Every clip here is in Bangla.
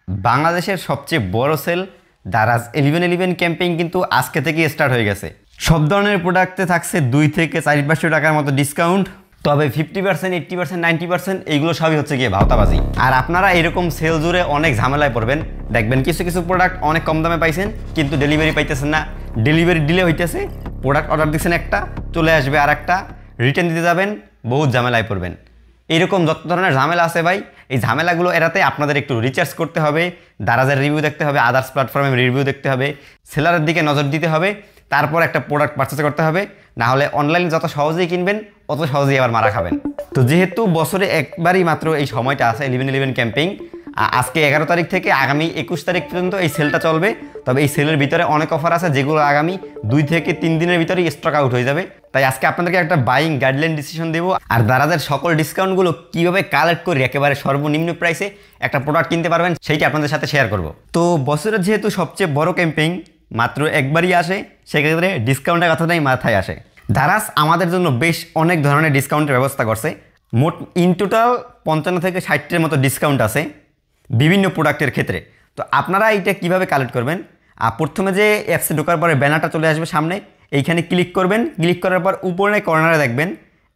বাংলাদেশের সবচেয়ে বড় সেল দারাজ 1111 ক্যাম্পেইন কিন্তু আজকে থেকে স্টার্ট হয়ে গেছে। সব ধরনের প্রোডাক্টে থাকছে 2 থেকে 400 টাকার মতো ডিসকাউন্ট, তবে 50%, 80%, 90% এইগুলো সবই হচ্ছে গিয়ে ভাওতাবাজি। আর আপনারা এরকম সেল জুড়ে অনেক ঝামেলায় পড়বেন, দেখবেন কিছু কিছু প্রোডাক্ট অনেক কম দামে পাইছেন কিন্তু ডেলিভারি পাইতেছেন না, ডেলিভারি ডিলে হইতেছে, প্রোডাক্ট অর্ডার দিচ্ছেন একটা, চলে আসবে আর একটা, রিটার্ন দিতে যাবেন, বহুত ঝামেলায় পড়বেন। এইরকম যত ধরনের ঝামেলা আছে ভাই, এই ঝামেলাগুলো এড়াতে আপনাদের একটু রিচার্জ করতে হবে, দারাজের রিভিউ দেখতে হবে, আদার্স প্ল্যাটফর্মের রিভিউ দেখতে হবে, সেলারের দিকে নজর দিতে হবে, তারপর একটা প্রোডাক্ট পারচেস করতে হবে। না হলে অনলাইনে যত সহজেই কিনবেন অত সহজেই আবার মারা খাবেন। তো যেহেতু বছরে একবারই মাত্র এই সময়টা আছে 1111 ক্যাম্পেইন, আজকে 11 তারিখ থেকে আগামী 21 তারিখ পর্যন্ত এই সেলটা চলবে। তবে এই সেলের ভিতরে অনেক অফার আছে যেগুলো আগামী 2 থেকে 3 দিনের ভিতরেই স্টক আউট হয়ে যাবে। তাই আজকে আপনাদেরকে একটা বাইং গাইডলাইন ডিসিশন দেবো, আর দারাজের সকল ডিসকাউন্টগুলো কীভাবে কালেক্ট করে একেবারে সর্বনিম্ন প্রাইসে একটা প্রোডাক্ট কিনতে পারবেন সেইটা আপনাদের সাথে শেয়ার করব। তো বছরের যেহেতু সবচেয়ে বড় ক্যাম্পেইন মাত্র একবারই আসে, সেক্ষেত্রে ডিসকাউন্টের কথাটাই মাথায় আসে। দারাজ আমাদের জন্য বেশ অনেক ধরনের ডিসকাউন্টের ব্যবস্থা করছে। মোট ইন টোটাল 55 থেকে 60-এর মতো ডিসকাউন্ট আছে বিভিন্ন প্রোডাক্টের ক্ষেত্রে। তো আপনারা এইটা কিভাবে কালেক্ট করবেন, প্রথমে যে অ্যাপসে ঢোকার পরে ব্যানারটা চলে আসবে সামনে, এইখানে ক্লিক করবেন। ক্লিক করার পর উপরে কর্নারে দেখবেন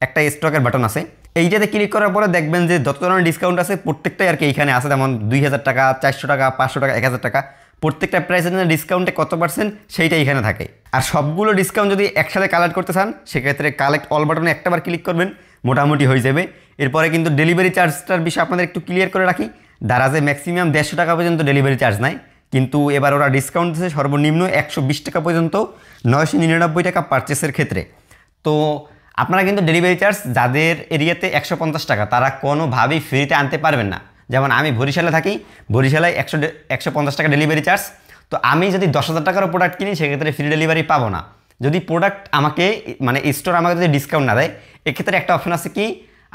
একটা স্টকের বাটন আছে, এইটাতে ক্লিক করার পরে দেখবেন যে যত ধরনের ডিসকাউন্ট আছে প্রত্যেকটাই আর কি এইখানে আছে। যেমন 2000 টাকা, 400 টাকা, 500 টাকা, 1000 টাকা, প্রত্যেকটা প্রাইসের জন্য ডিসকাউন্টে কত পার্সেন্ট সেইটা এখানে থাকে। আর সবগুলো ডিসকাউন্ট যদি একসাথে কালেক্ট করতে চান সেক্ষেত্রে কালেক্ট অল বাটনে একটাবার ক্লিক করবেন, মোটামুটি হয়ে যাবে। এরপরে কিন্তু ডেলিভারি চার্জটার বিষয়ে আপনাদের একটু ক্লিয়ার করে রাখি। দারাজে ম্যাক্সিমাম 150 টাকা পর্যন্ত ডেলিভারি চার্জ নেয়, কিন্তু এবার ওরা ডিসকাউন্ট দিচ্ছে সর্বনিম্ন 120 টাকা পর্যন্ত 999 টাকা পারচেসের ক্ষেত্রে। তো আপনারা কিন্তু ডেলিভারি চার্জ যাদের এরিয়াতে 150 টাকা তারা কোনোভাবেই ফ্রিতে আনতে পারবেন না। যেমন আমি বরিশালে থাকি, বরিশালে 150 টাকা ডেলিভারি চার্জ। তো আমি যদি 10,000 টাকারও প্রোডাক্ট কিনি সেক্ষেত্রে ফ্রি ডেলিভারি পাবো না। যদি প্রোডাক্ট আমাকে মানে স্টোর আমাকে যদি ডিসকাউন্ট না দেয়, এক্ষেত্রে একটা অপশন আছে কি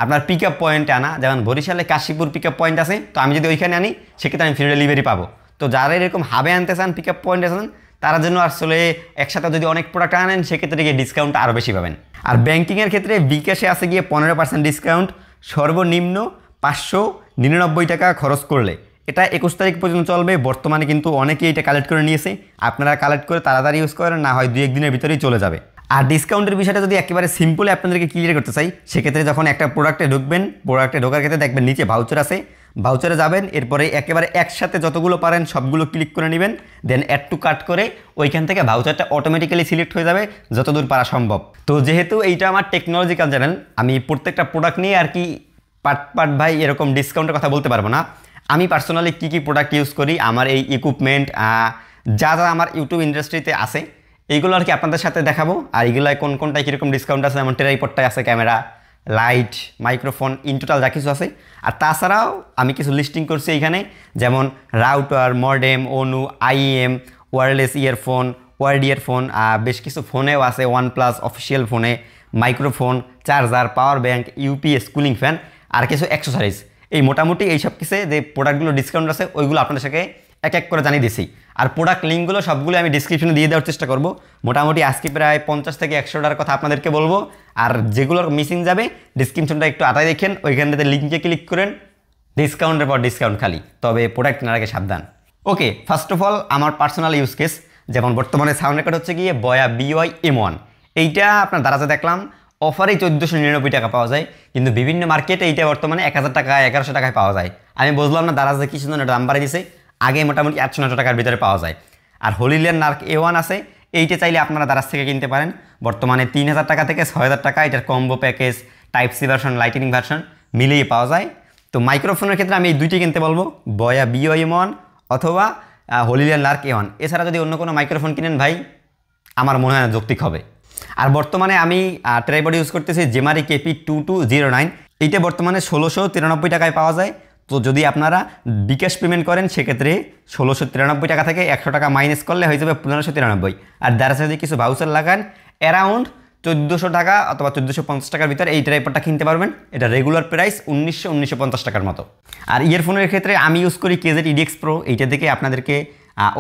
আপনার পিক আপ পয়েন্টে আনা। যেমন বরিশালে কাশীপুর পিক আপ পয়েন্ট আছে, তো আমি যদি ওইখানে আনি সেক্ষেত্রে আমি ফ্রি ডেলিভারি পাবো। তো যারা এরকম হাবে আনতে চান, পিক আপ পয়েন্টে আছেন, তার জন্য আসলে একসাথে যদি অনেক প্রোডাক্ট আনেন সেক্ষেত্রে গিয়ে ডিসকাউন্ট আরও বেশি পাবেন। আর ব্যাঙ্কিংয়ের ক্ষেত্রে বিকাশে আছে গিয়ে 15% ডিসকাউন্ট, সর্বনিম্ন 599 টাকা খরচ করলে। এটা 21 তারিখ পর্যন্ত চলবে। বর্তমানে কিন্তু অনেকেই এটা কালেক্ট করে নিয়েছে, আপনারা কালেক্ট করে তাড়াতাড়ি ইউজ করেন, না হয় 2-1 দিনের ভিতরেই চলে যাবে। আর ডিসকাউন্টের বিষয়টা যদি একেবারে সিম্পলি আপনাদেরকে ক্লিয়ার করতে চাই, সেক্ষেত্রে যখন একটা প্রোডাক্টে ঢুকবেন, প্রোডাক্টে ঢোকার ক্ষেত্রে দেখবেন নিচে ভাউচার আছে, ভাউচারে যাবেন, এরপরে একেবারে একসাথে যতগুলো পারেন সবগুলো ক্লিক করে নেবেন, দেন অ্যাড টু কার্ট করে ওইখান থেকে ভাউচারটা অটোমেটিক্যালি সিলেক্ট হয়ে যাবে যতদূর পারা সম্ভব। তো যেহেতু এইটা আমার টেকনোলজিক্যাল চ্যানেল, আমি প্রত্যেকটা প্রোডাক্ট নিয়ে আর কি পার্ট ভাই এরকম ডিসকাউন্টের কথা বলতে পারবো না। আমি পার্সোনালি কী কী প্রোডাক্ট ইউজ করি, আমার এই ইকুইপমেন্ট যা যা আমার ইউটিউব ইন্ডাস্ট্রিতে আছে এইগুলো আর কি আপনাদের সাথে দেখাবো। আর এগুলায় কোনটায় কীরকম ডিসকাউন্ট আছে, যেমন ট্রাইপডটায় আছে camera, light, microphone, in total যা কিছু আছে। আর তাছাড়াও আমি কিছু লিস্টিং করছি এইখানে, যেমন রাউটার, মডেম, অনু, আইএম, ওয়্যারলেস ইয়ারফোন, ওয়ার্ড ইয়ারফোন, বেশ কিছু ফোনেও আছে, OnePlus অফিসিয়াল ফোনে, microphone, charger, power bank, UPS, cooling fan, আর কিছু অ্যাক্সেসরিজ। এই মোটামুটি এই সব কিছু যে প্রোডাক্টগুলো ডিসকাউন্ট আছে ওইগুলো আপনাদের সাথে এক এক করে জানিয়ে দিছি। আর প্রোডাক্ট লিঙ্কগুলো সবগুলো আমি ডিসক্রিপশনে দিয়ে দেওয়ার চেষ্টা করব। মোটামুটি আজকে প্রায় 50 থেকে 100টার কথা আপনাদেরকে বলবো। আর যেগুলোর মিসিং যাবে ডিসক্রিপশনটা একটু আতায় দেখেন, ওইখানটাতে লিঙ্কে ক্লিক করেন, ডিসকাউন্টের পর ডিসকাউন্ট খালি, তবে প্রোডাক্ট কেনার আগে সাবধান। ওকে, ফার্স্ট অফ অল আমার পার্সোনাল ইউজ কেস, যেমন বর্তমানে সাউন্ড রেকর্ড হচ্ছে গিয়ে বয়া BY M1। এইটা আপনার দারাজে দেখলাম অফারেই 1499 টাকা পাওয়া যায়, কিন্তু বিভিন্ন মার্কেটে এইটা বর্তমানে 1000 টাকা, 1100 টাকায় পাওয়া যায়। আমি বুঝলাম না দারাজে কিছু জন্য দাম বাড়িয়ে দিছে, আগে মোটামুটি 800-900 টাকার ভিতরে পাওয়া যায়। আর হলিলিয়ার নার্ক A1 আছে, এইটা চাইলে আপনারা দারাজ থেকে কিনতে পারেন। বর্তমানে 3000 টাকা থেকে 6000 টাকা এটার combo package, type C version, lightning version মিলিয়ে পাওয়া যায়। তো মাইক্রোফোনের ক্ষেত্রে আমি এই দুইটি কিনতে বলবো, বয়া BY M1 অথবা হলিলিয়ার নার্ক A1। এছাড়া যদি অন্য কোনো মাইক্রোফোন কিনেন ভাই আমার মনে হয় না যৌক্তিক হবে। আর বর্তমানে আমি ট্রাইপড ইউজ করতেছি জেমারি KP2209। এইটা বর্তমানে 1693 টাকায় পাওয়া যায়। তো যদি আপনারা বিকাশ পেমেন্ট করেন সেক্ষেত্রে 1693 টাকা থেকে 100 টাকা মাইনাস করলে হয়ে যাবে 1593। আর দারাজে যদি কিছু ভাউচার লাগান অ্যারাউন্ড 1400 টাকা অথবা 1450 টাকার ভিতরে এই ট্রাইপডটা কিনতে পারবেন। এটা রেগুলার প্রাইস 1950 টাকার মতো। আর ইয়ারফোনের ক্ষেত্রে আমি ইউজ করি KZ EDX Pro। এইটা থেকে আপনাদেরকে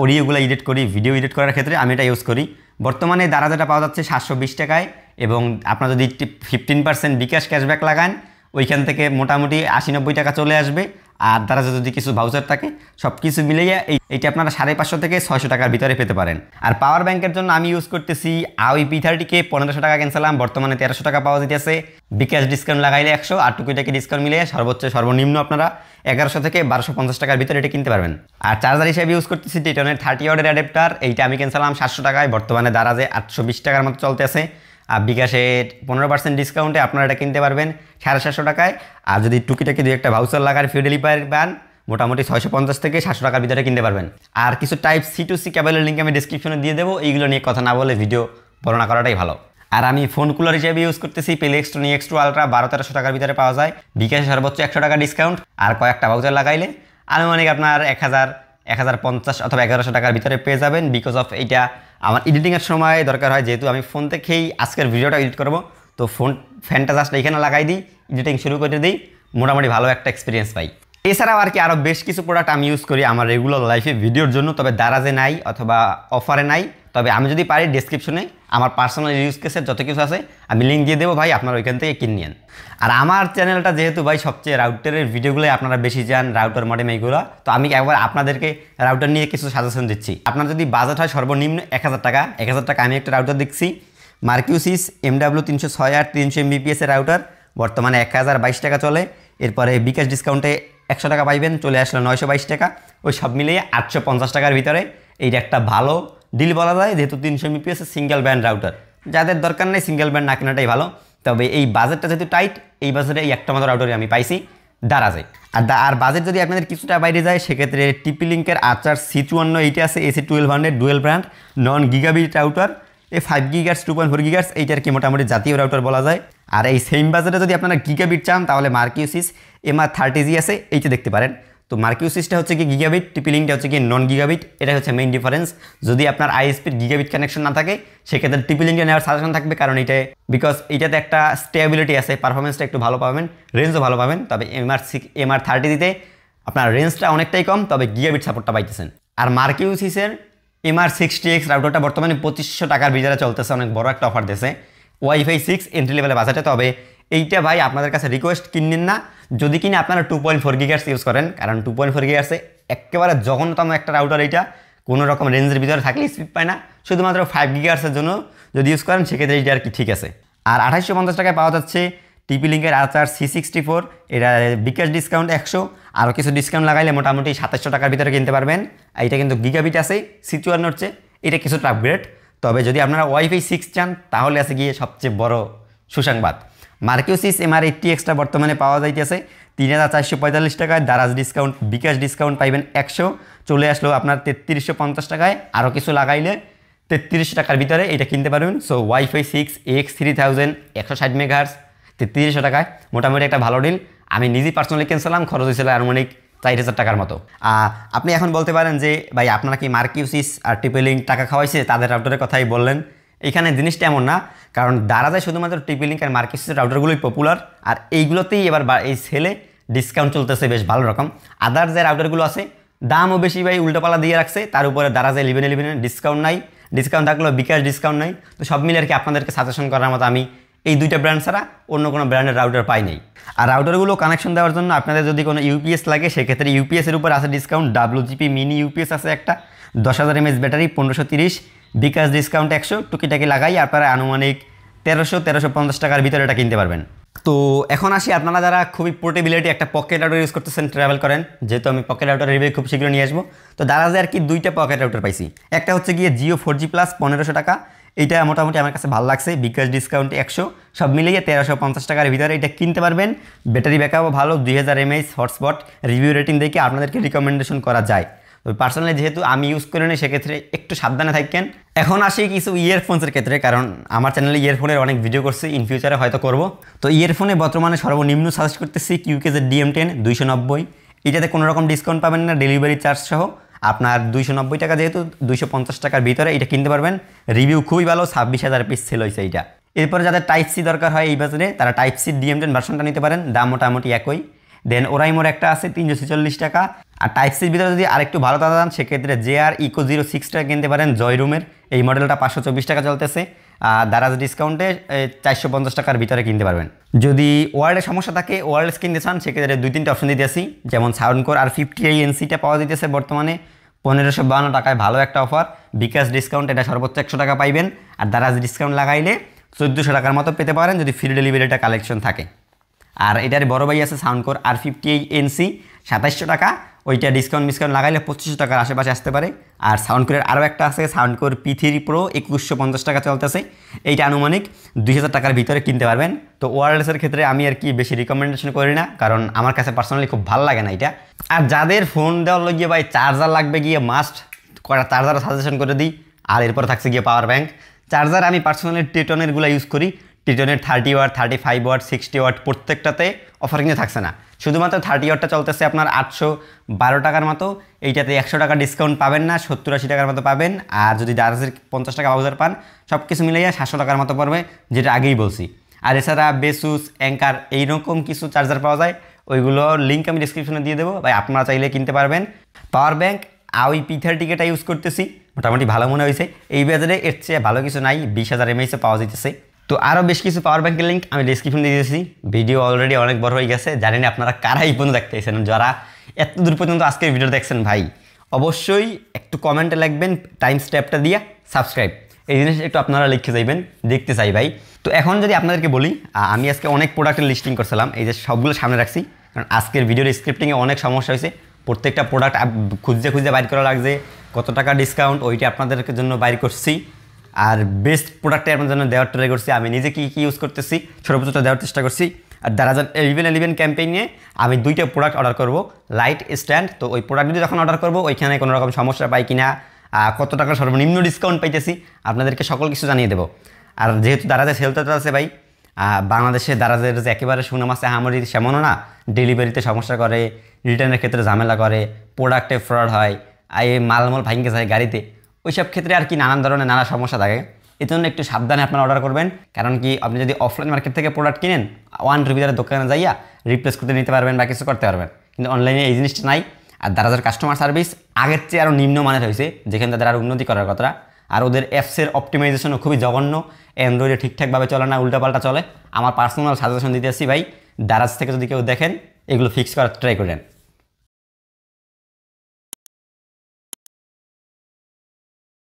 অডিওগুলো এডিট করি, ভিডিও এডিট করার ক্ষেত্রে আমি এটা ইউজ করি। বর্তমানে দারাজেটা পাওয়া যাচ্ছে 720 টাকায়, এবং আপনারা যদি 15% বিকাশ ক্যাশব্যাক লাগান ওইখান থেকে মোটামুটি 80-90 টাকা চলে আসবে। আর দ্বারা যদি কিছু ভাউচার থাকে সব কিছু মিলিয়ে এইটা আপনারা 550 থেকে 600 টাকার ভিতরে পেতে পারেন। আর পাওয়ার ব্যাংকের জন্য আমি ইউজ করতেছি আওই P30কে 1500 টাকা কিনছিলাম, বর্তমানে 1300 টাকা পাওয়া যেতেছে। বিকাশ ডিসকাউন্ট লাগাইলে 100 আর টুকিটাকি ডিসকাউন্ট মিলিয়ে সর্বনিম্ন আপনারা 1100 থেকে 1250 টাকার ভিতরে এটা কিনতে পারবেন। আর চার্জার হিসেবে ইউজ করতেছি টিটনের 30 ওয়াটের অ্যাডাপ্টার। এইটা আমি কিনছিলাম 700 টাকায়, বর্তমানে দারাজে 820 টাকার মতো চলতে আছে। আর বিকাশে 15% ডিসকাউন্টে আপনারা এটা কিনতে পারবেন 750 টাকায়। আর যদি টুকিটাকি দুই একটা ভাউচার লাগার ফ্রি ডেলিভারি পান মোটামুটি 650 থেকে 700 টাকার ভিতরে কিনতে পারবেন। আর কিছু টাইপ সি টু সি কেবলের লিঙ্ক আমি ডিসক্রিপশনে দিয়ে দেবো, এইগুলো নিয়ে কথা না বলে ভিডিও বর্ণনা করাটাই ভালো। আর আমি ফোন কুলার হিসেবে ইউজ করতেছি Pele X2 X2 Ultra 1200-1300 টাকার ভিতরে পাওয়া যায়। বিকাশে সর্বোচ্চ 100 টাকা ডিসকাউন্ট আর কয়েকটা ভাউচার লাগাইলে আনুমানিক আপনার 1000, 1050 অথবা 1100 টাকার ভিতরে পেয়ে যাবেন। বিকজ অফ এইটা আমার এডিটিংয়ের সময় দরকার হয়, যেহেতু আমি ফোন থেকেই আজকের ভিডিওটা এডিট করব, তো ফ্যানটা জাস্ট এখানে লাগাই দিই, এডিটিং শুরু করে দিই, মোটামুটি ভালো একটা এক্সপিরিয়েন্স পাই। এছাড়াও আর কি আরও বেশ কিছু প্রোডাক্ট আমি ইউজ করি আমার রেগুলার লাইফে ভিডিওর জন্য, তবে দারাজে নাই অথবা অফারে নাই। তবে আমি যদি পারি ডিসক্রিপশনে আমার পার্সোনাল ইউজ কেসের যত কিছু আছে আমি লিঙ্ক দিয়ে দেবো ভাই, আপনারা ওইখান থেকে কিনে নিন। আর আমার চ্যানেলটা যেহেতু ভাই সবচেয়ে রাউটারের ভিডিওগুলোই আপনারা বেশি যান, রাউটার মডেম এইগুলো, তো আমি একবার আপনাদেরকে রাউটার নিয়ে কিছু সাজেশন দিচ্ছি। আপনার যদি বাজেট হয় সর্বনিম্ন 1000 টাকা, 1000 টাকা আমি একটা রাউটার দেখছি মার্কিউসিস MW306 300 Mbps এর রাউটার, বর্তমানে 1022 টাকা চলে। এরপরে বিকাশ ডিসকাউন্টে 100 টাকা পাইবেন, চলে আসলো 922 টাকা। ওই সব মিলিয়ে 850 টাকার ভিতরে এইটা একটা ভালো ডিল বলা যায়, যেহেতু 300 Mbps সিঙ্গেল ব্যান্ড রাউটার। যাদের দরকার নেই সিঙ্গেল ব্যান্ড না কেনাটাই ভালো। তবে এই বাজেটটা যেহেতু টাইট, এই বাজেটে এই একটা মাত্র রাউটারই আমি পাইছি দারাজে। আর বাজেট যদি আপনাদের কিছুটা বাইরে যায় সেক্ষেত্রে TP-Link-এর Archer C54 এইটা আছে AC1200 ডুয়েল ব্র্যান্ড নন গিগাবিট রাউটার, 5 GHz 2.4 GHz এইটার কি মোটামুটি জাতীয় রাউটার বলা যায়। আর এই সেম বাজেটে যদি আপনারা গিগাবিট চান তাহলে মার্কিউসিস MR30G আছে, এইটা দেখতে পারেন। তো মার্কিউসিসটা হচ্ছে কি গিগাবিট, TP-Link-টা হচ্ছে কি নন গিগাবিট, এটা হচ্ছে মেইন ডিফারেন্স। যদি আপনার ISP-র গিগাবিট কানেকশন না থাকে সেক্ষেত্রে TP-Link-এ নেওয়ার সাজেশন থাকবে, কারণ বিকজ এইটাতে একটা স্টেবিলিটি আছে, পারফরমেন্সটা একটু ভালো পাবেন, রেঞ্জও ভালো পাবেন। তবে MR30G-তে আপনার রেঞ্জটা অনেকটাই কম, তবে গিগাবিট সাপোর্টটা পাইতেছেন। আর মার্কিউসিসের MR60X রাউটারটা বর্তমানে 2500 টাকার ভিতরে চলতেছে, অনেক বড় একটা অফার দিয়েছে Wi-Fi 6 এন্ট্রি লেভেলের বাজেটে। তবে এইটা ভাই আপনাদের কাছে রিকোয়েস্ট কিনেন না যদি কিনে আপনারা 2.4 GHz ইউজ করেন, কারণ 2.4 GHz একেবারে জঘন্যতম একটা রাউটার। এইটা কোনো রকম রেঞ্জের ভিতরে থাকলে স্পিড পায় না, শুধুমাত্র 5 GHz-এর জন্য যদি ইউজ করেন সেক্ষেত্রে এইটা আর কি ঠিক আছে। আর 2850 টাকায় পাওয়া যাচ্ছে TP-Link-এর Archer C64, এটা বিকাশ ডিসকাউন্ট 100, আরও কিছু ডিসকাউন্ট লাগাইলে মোটামুটি 2700 টাকার ভিতরে কিনতে পারবেন। এইটা কিন্তু গিগাবিট আছে, C54 হচ্ছে, এটা কিছুটা আপগ্রেড। তবে যদি আপনারা Wi-Fi 6 চান তাহলে আছে গিয়ে সবচেয়ে বড় সুসংবাদ, মার্কিউসিস MR80X-টা বর্তমানে পাওয়া যাইতেছে 3445 টাকায়, দারাজ ডিসকাউন্ট বিকাশ ডিসকাউন্ট পাইবেন 100, চলে আসলো আপনার 3350 টাকায়। আরও কিছু লাগাইলে 3300 টাকার ভিতরে এটা কিনতে পারবেন। সো Wi-Fi 6 AX3000 160 MHz 3300 টাকায় মোটামুটি একটা ভালো ডিল। আমি নিজেই পার্সোনালি কিনছিলাম, খরচ হয়েছিল আনুমানিক 4000 টাকার মতো। আপনি এখন বলতে পারেন যে ভাই আপনারা কি মার্কিউসিস আর TP-Link টাকা খাওয়াইছে, তাদের রাউটারের কথাই বললেন। এখানে জিনিসটা এমন না, কারণ দারাজে শুধুমাত্র TP-Link আর মার্কিউসিসের রাউটারগুলোই পপুলার, আর এইগুলোতেই এবার এই সেলে ডিসকাউন্ট চলতেছে বেশ ভালো রকম। আদার যে রাউটারগুলো আছে দামও বেশি ভাই উল্টোপালা দিয়ে রাখছে, তার উপরে দারাজে 1111 ডিসকাউন্ট নাই, ডিসকাউন্ট থাকলেও বিকাশ ডিসকাউন্ট নাই। তো সব মিলে আর কি আপনাদেরকে সাজেশন করার মতো আমি এই দুইটা ব্র্যান্ড ছাড়া অন্য কোনো ব্র্যান্ডের রাউটার পাই নাই। আর রাউটারগুলো কানেকশন দেওয়ার জন্য আপনাদের যদি কোনো ইউপিএস লাগে সেক্ষেত্রে ইউপিএসের উপর আছে ডিসকাউন্ট, WGP মিনি ইউপিএস আছে একটা 10,000 mAh ব্যাটারি 1530, বিকাশ ডিসকাউন্ট 100, টুকিটাকি লাগাই আপনারা আনুমানিক 1350 টাকার ভিতরে এটা কিনতে পারবেন। তো এখন আসি আপনারা যারা খুবই পোর্টেবিলিটি একটা পকেট রাউটার ইউজ করতেছেন, ট্রাভেল করেন, যেহেতু আমি পকেট রাউটার রিভিউ খুব শীঘ্র নিয়ে আসবো। তো দারাজে আর কি দুইটা পকেট রাউটার পাইছি, একটা হচ্ছে গিয়ে জিও 4G প্লাস 1500 টাকা, এইটা মোটামুটি আমার কাছে ভালো লাগছে, বিকাশ ডিসকাউন্ট 100, সব মিলিয়ে 1350 টাকার ভিতরে এটা কিনতে পারবেন। ব্যাটারি ব্যাকআপও ভালো, 2000 mAh হটস্পট, রিভিউ রেটিং দেখে আপনাদেরকে রিকমেন্ডেশন করা যায়। তো পার্সোনালি যেহেতু আমি ইউজ করে নিই সেক্ষেত্রে একটু সাবধানে থাকেন। এখন আসি কিছু ইয়ারফোনসের ক্ষেত্রে, কারণ আমার চ্যানেলে ইয়ারফোনের অনেক ভিডিও করছি, ইন ফিউচারে হয়তো করব। তো ইয়ারফোনে বর্তমানে সর্বনিম্ন সাজেস্ট করতেছি QKZ DM10 290, এটাতে কোনো রকম ডিসকাউন্ট পাবেন না, ডেলিভারি চার্জ সহ আপনার 290 টাকা, যেহেতু 250 টাকার ভিতরে এটা কিনতে পারবেন। রিভিউ খুবই ভালো, 26,000 পিস সেল হয়েছে এইটা। এরপরে যাদের টাইপ সি দরকার হয় এই বাজারে তারা টাইপ সি DM10 ভার্সনটা নিতে পারেন, দাম মোটামুটি একই। দেন ওরাইমোর একটা আছে 346 টাকা, আর টাইপ সির ভিতরে যদি আরেকটু ভালো দাদা দান সেক্ষেত্রে JR Eco 06টা কিনতে পারেন জয়রুমের। এই মডেলটা 524 টাকা চলতেছে, দারাজ ডিসকাউন্টে 450 টাকার ভিতরে কিনতে পারবেন। যদি ওয়ার্ল্ডের সমস্যা থাকে ওয়ার্ল্ডস কিনতে চান সেক্ষেত্রে 2-3টা অপশন দিতেছি, যেমন সাউন্ডকোর R50i-NCটা পাওয়া যেতেছে বর্তমানে 1552 টাকায়, ভালো একটা অফার। বিকাশ ডিসকাউন্ট এটা সর্বোচ্চ 100 টাকা পাইবেন, আর দারাজ ডিসকাউন্ট লাগাইলে 1400 টাকার মতো পেতে পারেন যদি ফ্রি ডেলিভারিটা কালেকশন থাকে। আর এটার বড় ভাই আছে সাউন্ডকোর R50i-NC 2700 টাকা, ওইটা ডিসকাউন্ট লাগাইলে 2500 টাকার আশেপাশে আসতে পারে। আর সাউন্ডকোরের আরও একটা আছে সাউন্ডকোর P3 Pro 2150 টাকা চলতেছে, এইটা আনুমানিক 2000 টাকার ভিতরে কিনতে পারবেন। তো ওয়্যারলেসের ক্ষেত্রে আমি আর কি বেশি রিকমেন্ডেশন করি না, কারণ আমার কাছে পার্সোনালি খুব ভালো লাগে না এটা। আর যাদের ফোন দেওয়ার গিয়ে ভাই চার্জার লাগবে গিয়ে মাস্ট করা চার্জার সাজেশন করে দিই। আর এরপরে থাকছে গিয়ে পাওয়ার ব্যাঙ্ক। চার্জার আমি পার্সোনালি টিটনেরগুলো ইউজ করি, টিটনের 30 ওয়াট 35 ওয়াট 60 ওয়াট প্রত্যেকটাতে অফার কিন্তু থাকছে না, শুধুমাত্র 30 ওয়াটটা চলতেছে আপনার 812 টাকার মতো, এইটাতে 100 টাকা ডিসকাউন্ট পাবেন না, 70-80 টাকার মতো পাবেন। আর যদি দারাজের 50 টাকা ভাউচার পান সব কিছু মিলিয়ে 700 টাকার মতো পড়বে, যেটা আগেই বলছি। আর এছাড়া বেসুস অ্যাঙ্কার এইরকম কিছু চার্জার পাওয়া যায়, ওইগুলোর লিঙ্ক আমি ডিসক্রিপশনে দিয়ে দেবো ভাই, আপনারা চাইলে কিনতে পারবেন। পাওয়ার ব্যাঙ্ক ওই P30 কেটা ইউজ করতেছি, মোটামুটি ভালো মনে হয়েছে। এই বাজারে এর চেয়ে ভালো কিছু নাই, 20,000 mAh পাওয়া যেতেছে। তো আরও বেশ কিছু পাওয়ার ব্যাঙ্কের লিঙ্ক আমি ডিসক্রিপশন দিয়ে দিয়েছি। ভিডিও অলরেডি অনেক বড় হয়ে গেছে, জানি না আপনারা কারাই পর্যন্ত দেখতেছেন, যারা এত দূর পর্যন্ত আজকের ভিডিও দেখছেন ভাই অবশ্যই একটু কমেন্টে লিখবেন টাইম স্ট্যাপটা দিয়ে সাবস্ক্রাইব, এই জিনিস একটু আপনারা লিখে যাইবেন, দেখতে চাই ভাই। তো এখন যদি আপনাদেরকে বলি, আমি আজকে অনেক প্রোডাক্টের লিস্টিং করছিলাম, এই যে সবগুলো সামনে রাখছি, কারণ আজকের ভিডিওর স্ক্রিপ্টিংয়ে অনেক সমস্যা হয়েছে, প্রত্যেকটা প্রোডাক্ট খুঁজে বাইর করা লাগছে, কত টাকা ডিসকাউন্ট ওইটা আপনাদের জন্য বাইর করছি। আর বেস্ট প্রোডাক্টে আপনার জন্য দেওয়ার ট্রাই করছি, আমি নিজে কী ইউজ করতেছি সর্বোচ্চটা দেওয়ার চেষ্টা করছি। আর দারাজ 1111 ক্যাম্পেইনে আমি 2টা প্রোডাক্ট অর্ডার করব, লাইট স্ট্যান্ড। তো ওই প্রোডাক্টটি যখন অর্ডার করব ওইখানে কোনো রকম সমস্যা পাই কিনা, কত টাকা সর্বনিম্ন ডিসকাউন্ট পাইতেছি আপনাদেরকে সকল কিছু জানিয়ে দেবো। আর যেহেতু দারাজের সেলটা আছে ভাই, বাংলাদেশে দারাজের যে একেবারে সুনাম আছে আমারই সেমনও না, ডেলিভারিতে সমস্যা করে, রিটার্নের ক্ষেত্রে ঝামেলা করে, প্রোডাক্টে ফ্রড হয়, এই মালমল ভাঙে যায় গাড়িতে, ওইসব ক্ষেত্রে আর কি নানান ধরনের নানা সমস্যা থাকে। এই জন্য একটু সাবধানে আপনারা অর্ডার করবেন, কারণ কি আপনি যদি অফলাইন মার্কেট থেকে প্রোডাক্ট কিনেন 1 রুপির দোকানে যাইয়া রিপ্লেস করতে নিতে পারবেন বা কিছু করতে পারবেন, কিন্তু অনলাইনে এই জিনিসটা নাই। আর দারাজের কাস্টমার সার্ভিস আগের চেয়ে আরও নিম্নমানের হয়েছে, যেখানে তাদের আরও উন্নতি করার কথা। আর ওদের অ্যাপসের অপটিমাইজেশনও খুবই জঘন্য, অ্যান্ড্রয়েডে ঠিকঠাকভাবে চলে না, উল্টাপাল্টা চলে। আমার পার্সোনাল সাজেশন দিতে আসছি ভাই, দারাজ থেকে যদি কেউ দেখেন এগুলো ফিক্স করার ট্রাই করেন।